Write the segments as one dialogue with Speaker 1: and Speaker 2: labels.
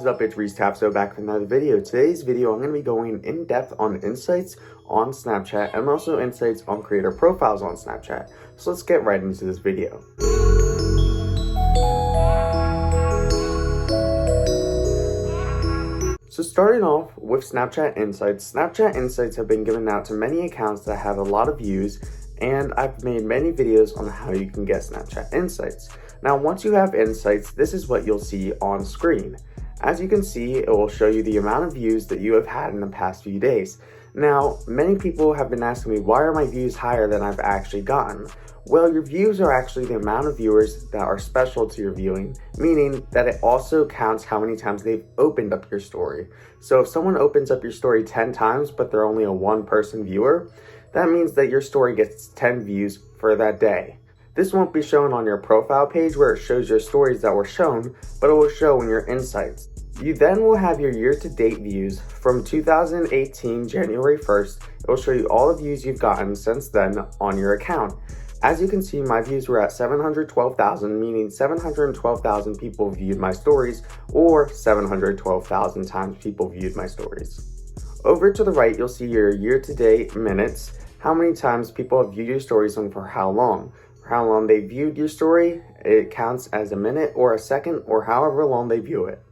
Speaker 1: What is up, it's Reese Tapso back with another video. Today's video, I'm going to be going in depth on insights on Snapchat and also insights on creator profiles on Snapchat. So let's get right into this video. So starting off with Snapchat Insights have been given out to many accounts that have a lot of views, and I've made many videos on how you can get Snapchat Insights. Now, once you have Insights, this is what you'll see on screen. As you can see, it will show you the amount of views that you have had in the past few days. Now, many people have been asking me, why are my views higher than I've actually gotten? Well, your views are actually the amount of viewers that are special to your viewing, meaning that it also counts how many times they've opened up your story. So if someone opens up your story 10 times, but they're only a one-person viewer, that means that your story gets 10 views for that day. This won't be shown on your profile page where it shows your stories that were shown, but it will show in your insights. You then will have your year-to-date views from 2018 January 1st. It will show you all the views you've gotten since then on your account. As you can see, my views were at 712,000, meaning 712,000 people viewed my stories, or 712,000 times people viewed my stories. Over to the right, you'll see your year-to-date minutes, how many times people have viewed your stories and for how long. For how long they viewed your story, it counts as a minute or a second or however long they view it.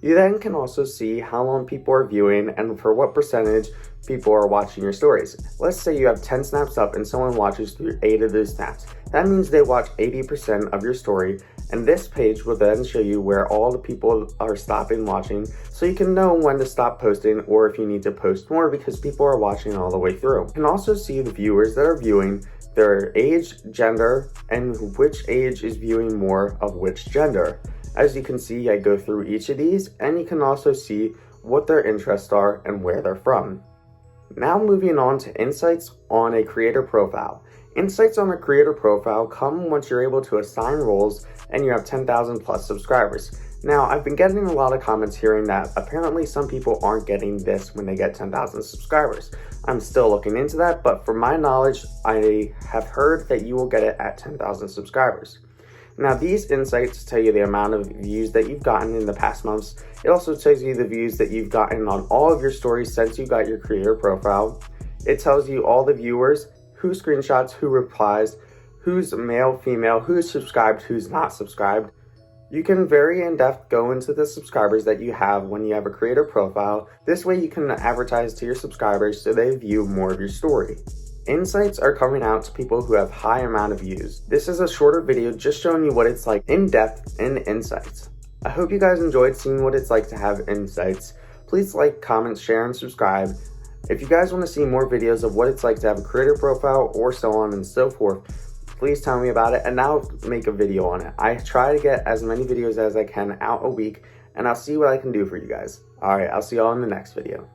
Speaker 1: You then can also see how long people are viewing and for what percentage people are watching your stories. Let's say you have 10 snaps up and someone watches through 8 of those snaps. That means they watch 80% of your story, and this page will then show you where all the people are stopping watching, so you can know when to stop posting or if you need to post more because people are watching all the way through. You can also see the viewers that are viewing, their age, gender, and which age is viewing more of which gender. As you can see, I go through each of these, and you can also see what their interests are and where they're from. Now moving on to insights on a creator profile. Insights on a creator profile come once you're able to assign roles and you have 10,000 plus subscribers. Now, I've been getting a lot of comments hearing that apparently some people aren't getting this when they get 10,000 subscribers. I'm still looking into that, but from my knowledge, I have heard that you will get it at 10,000 subscribers. Now, these insights tell you the amount of views that you've gotten in the past months. It also tells you the views that you've gotten on all of your stories since you got your creator profile. It tells you all the viewers, who screenshots, who replies, who's male, female, who's subscribed, who's not subscribed. You can very in-depth go into the subscribers that you have when you have a creator profile. This way you can advertise to your subscribers so they view more of your story. Insights are coming out to people who have high amount of views. This is a shorter video just showing you what it's like in depth in insights. I hope you guys enjoyed seeing what it's like to have insights. Please like, comment, share, and subscribe. If you guys want to see more videos of what it's like to have a creator profile or so on and so forth, please tell me about it and I'll make a video on it. I try to get as many videos as I can out a week, and I'll see what I can do for you guys. Alright, I'll see y'all in the next video.